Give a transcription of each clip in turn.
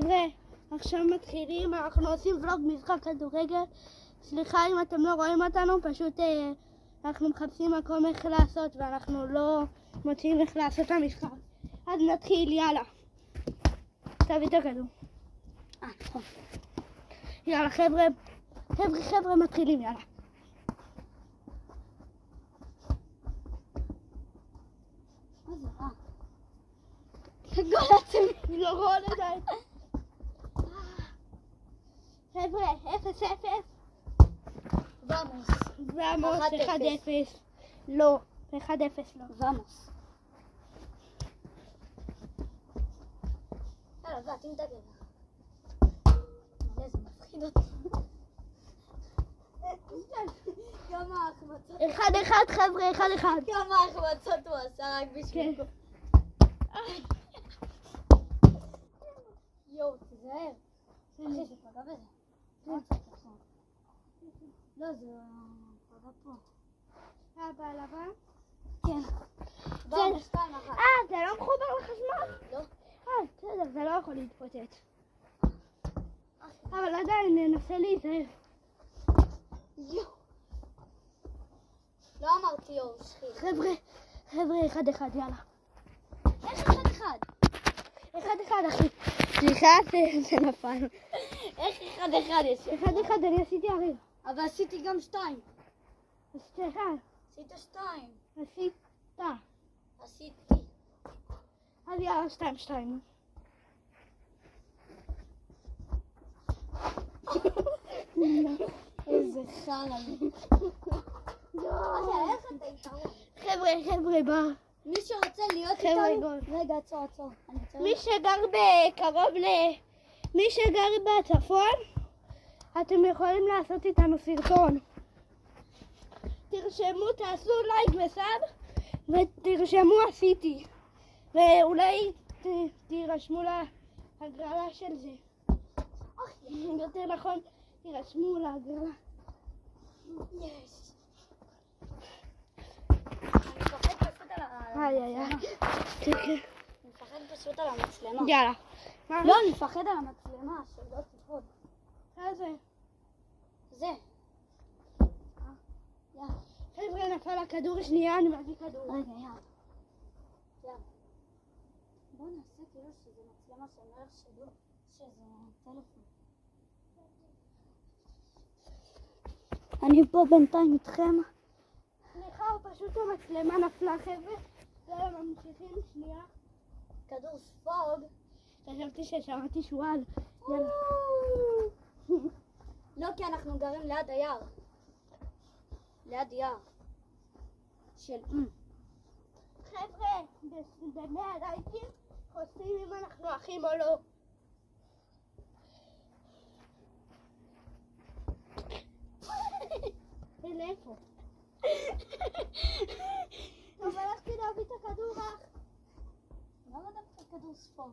חבר'ה, עכשיו מתחילים, אנחנו עושים ולוג משחק כדורגל. סליחה אם אתם לא רואים אותנו, פשוט אנחנו מחפשים מקום איך לעשות ואנחנו לא מוצאים איך לעשות את המשחק. אז נתחיל, יאללה. תביא את הכדור. נכון. יאללה חבר'ה, מתחילים, יאללה. מה זה רע? גול עצמי. לא רואה עדיין. חבר'ה, 0-0. ואמוס. 1-0. לא, 1-0 לא. ואמוס. יאללה, ואתם תגן. מלא, זה מפחיד אותי. כמה החמצות. 1-1 חבר'ה, 1-1. כמה החמצות הוא עשה רק בשביל... יואו, תיזהר. אחי, זה פגע בזה. לא, זה פגע פה. בעל הבא? כן. זה לא מחובר לחשמל? לא. בסדר, זה לא יכול להתפוצץ. אבל עדיין ננסה להיזהר. יואו. לא אמרתי יואו, שחיל. חבר'ה, 1-1, יאללה. איך 1-1? 1-1 אחי. סליחה, זה נפל. איך 1-1 יש? 1-1 אני עשיתי הריב. אבל עשיתי גם 2. סליחה. עשית 2. עשיתי. אז יאללה, 2-2. איזה חלם. חבר'ה, בא. מי שרוצה להיות איתנו... רגע, עצור. מי שגר בצפון, אתם יכולים לעשות איתנו סרטון. תרשמו, תעשו לייק וסאב, ותרשמו עשיתי. ואולי תירשמו להגרלה של זה. יותר נכון, תירשמו להגרלה. יש. אני מפחד פשוט על המצלמה. אני מפחד פשוט על המצלמה. יאללה. לא, אני מפחד על המצלמה, שלא תפחוד. זה. יאללה. חבר'ה, נפל הכדור שנייה, אני מביא כדור. רגע, יאללה. בואו נעשה כאילו שזה מצלמה שאומר שידור, שזה טלפון. אני פה בינתיים איתכם. סליחה, פשוט המצלמה נפלה חבר'ה. יאללה, ממשיכים שנייה. כדור ספוג. חשבתי ששמעתי שועל. יאללה. לא, כי אנחנו גרים ליד היער. ליד יער. של חבר'ה, במי הלייקים חושבים אם אנחנו אחים או לא. איפה? אבל הלכתי להביא את הכדור רך. למה דווקא כדור ספוג?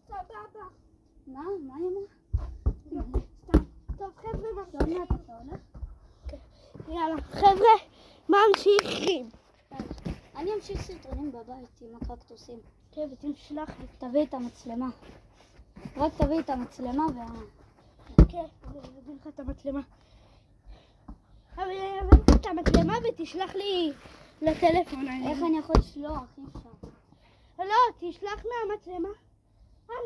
סבבה. מה היא אמרה? טוב חבר'ה, יאללה, חבר'ה, ממשיכים. אני אמשיך סרטונים בבית עם הקקטוסים. כן, ותשלח לי. תביא את המצלמה. רק תביא את המצלמה כן, אני אביא לך את המצלמה. אבל אביא לך את המצלמה ותשלח לי לטלפון. איך אני יכול לשלוח? אי אפשר. לא, תשלח מהמצלמה.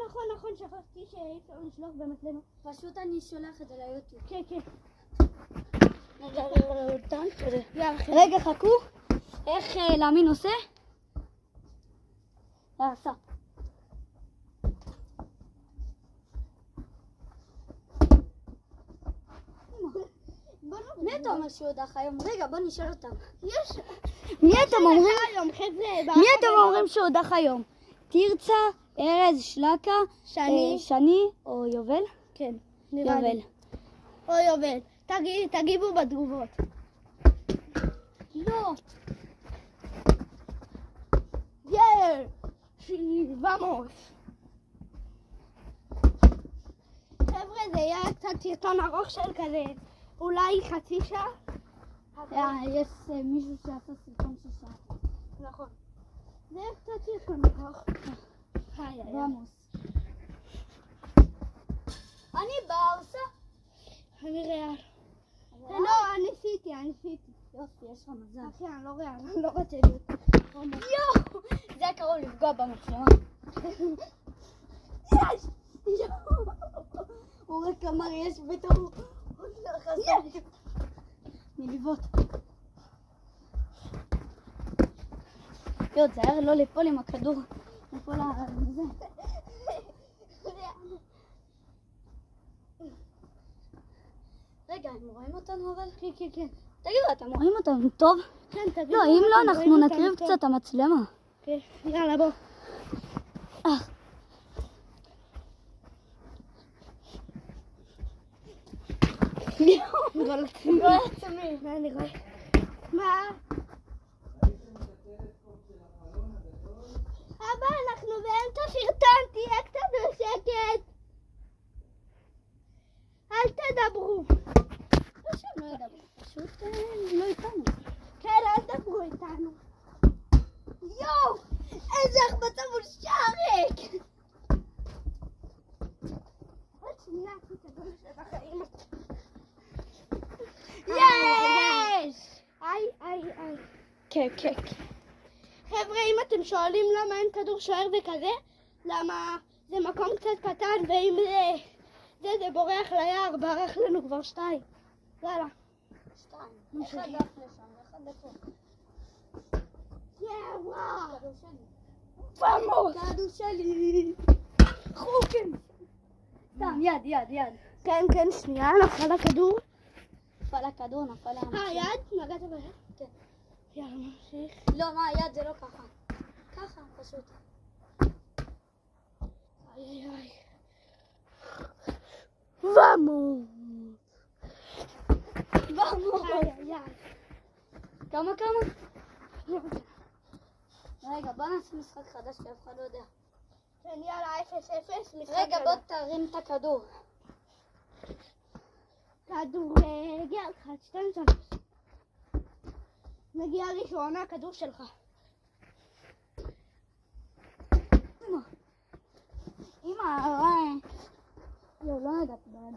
נכון, שכחתי שאי אפשר לשלוח במצלמה. פשוט אני שולח את זה ליוטיוב. כן. רגע, חכו. איך להאמין עושה? עשה. מי אתה אומר שהוא הודח היום? רגע, בוא נשאל אותם. מי אתם אומרים שהוא הודח היום? תרצה, ארז, שלקה, שני או יובל? כן, יובל. או יובל. תגיבו בתגובות. לא. vamos. זה יהיה קצת סרטון ארוך של כזה, אולי חצי שעה. יש מישהו שעשה סרטון של שעה. נכון. זה יהיה קצת סרטון ארוך. ועמוס. אני ברסה. אני ריאל. לא, אני סיטי. יופי, יש לך מזל. אחי, אני לא ריאל, אני לא רוצה להיות. יואו! זה היה קרוב לפגוע במצלמה. יש! הוא רק אמר יש בתור. יש! נליבות. יוד, זה היה לא ליפול עם הכדור. ליפול לזה. רגע, הם רואים אותנו אבל? כן. תגידו, אתם רואים אותנו טוב? כן, תגידו. לא, אם לא, אנחנו נקריב קצת את המצלמה. כן, יאללה, בוא. גול עצמי. מה אני רואה? מה? אבא, אנחנו באמצע סרטון, תהיה קצת בשקט. אל תדברו. לא שהם לא ידברו, פשוט לא איתנו. כן, אל תדברו איתנו. יואו! איזה החבטה מול שעריק! עוד שנייה, תדברו שבחיים. יש! איי. כן. חבר'ה, אם אתם שואלים למה אין כדור שוער וכזה, למה זה מקום קצת קטן, ואם זה בורח ליער, ברח לנו כבר 2. יאללה. 2. אחד דף לשם, אחד לפה. וואו! כדור שלי. פמוס! כדור שלי. חוקים! סתם, יד. כן, שנייה, נפל הכדור. נפל הכדור, נפל המחשב. יד? נגעת ביד? כן. יאללה, נמשיך. לא, מה, יד זה לא ככה. ככה, פשוט. איי. ואמור! כמה? רגע, בוא נעשה משחק חדש שאף אחד לא יודע. כן, יאללה, 0-0. רגע, בוא תרים את הכדור. כדורגל, 1, 2, 3. נגיע ראשונה, הכדור שלך. אמא, לא ידעתי בעד.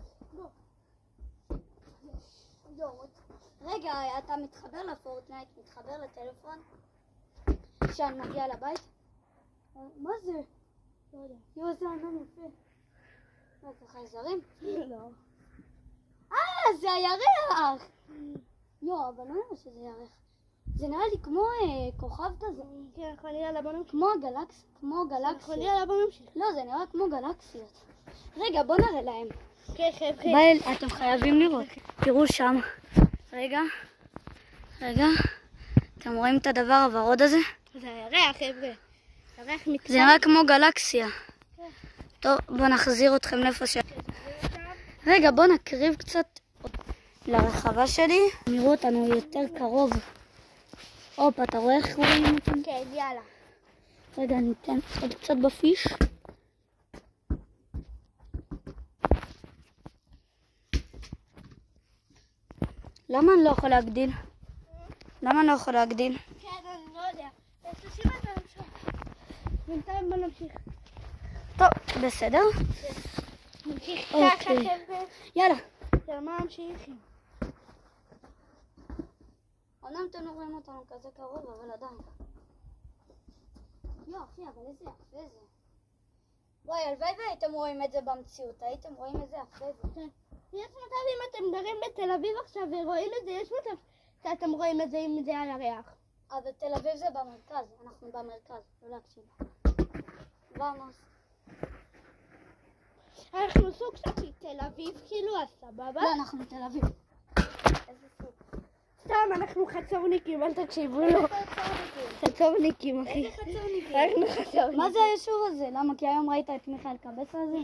רגע, אתה מתחבר לפורטנייט, מתחבר לטלפון? כשאני מגיע לבית? מה זה? לא יודע. יו, זה ענן יפה. מה, זה חייזרים? לא. זה הירח! יו, אבל לא נראה שזה ירח. זה נראה לי כמו כוכב כזה. כן, נכון, יאללה, בוא נמשיך. כמו גלקסיות. יאללה, בוא נמשיך. לא, זה נראה כמו גלקסיות. רגע, בוא נראה להם. כן, חבר'ה. ביי, אתם חייבים לראות. תראו שם. רגע. אתם רואים את הדבר הוורוד הזה? זה הירח, חבר'ה. הירח מתקדם. זה נראה כמו גלקסיה. טוב, בוא נחזיר אתכם לאיפה ש... רגע, בוא נקריב קצת לרחבה שלי. נראו אותנו יותר קרוב. הופה, אתה רואה איך רואים אותנו? כן, יאללה. רגע, ניתן עוד קצת בפיש. למה אני לא יכול להגדיל? כן, אני לא יודע. תשים את זה. בינתיים בוא נמשיך. טוב, בסדר. נמשיך ככה, אוקיי. חבר'ה. יאללה. מה נמשיך? אומנם אתם לא רואים אותנו כזה קרוב, אבל עדיין. אחי, אבל איזה יפה זה. וואי, הלוואי והייתם רואים את זה במציאות. הייתם רואים איזה יפה זה. יש מצב אם אתם גרים בתל אביב עכשיו ורואים את זה, יש מצב שאתם רואים את זה אם זה על הירח. אבל תל אביב זה במרכז, אנחנו במרכז, לא להקשיב. ואמוס. אנחנו סוג קצת מתל אביב, כאילו, אז סבבה? לא, אנחנו תל אביב. איזה סוג? סתם, אנחנו חצורניקים, אל תקשיבו לו. חצורניקים, אחי. איזה חצורניקים? אנחנו חצורניקים. מה זה היישוב הזה? למה? כי היום ראית את מיכאל קבסה הזה?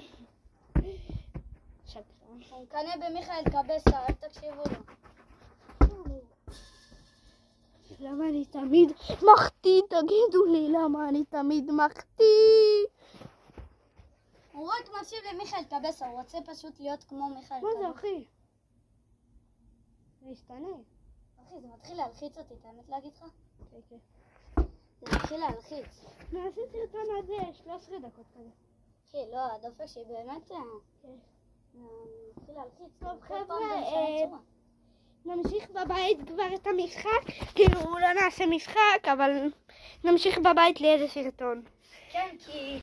שקרן. הוא מקנא במיכאל קבסה, אל תקשיבו לו. למה אני תמיד מחטיא? תגידו לי למה אני תמיד מחטיא. הוא רק מקשיב למיכאל טבסה, הוא רוצה פשוט להיות כמו מיכאל מה טבסה. זה, אחי? זה השתנה. אחי, זה מתחיל להלחיץ אותי, את האמת להגיד לך? כן. זה מתחיל להלחיץ. נעשה סרטון עד 13 דקות כזה. אחי, לא, הדופק שהיא באמת... כן. מתחיל להלחיץ. טוב, כל פעם חבר'ה, זה משנה צורה. נמשיך בבית כבר את המשחק. כאילו, לא נעשה משחק, אבל נמשיך בבית לאיזה סרטון. כן, כי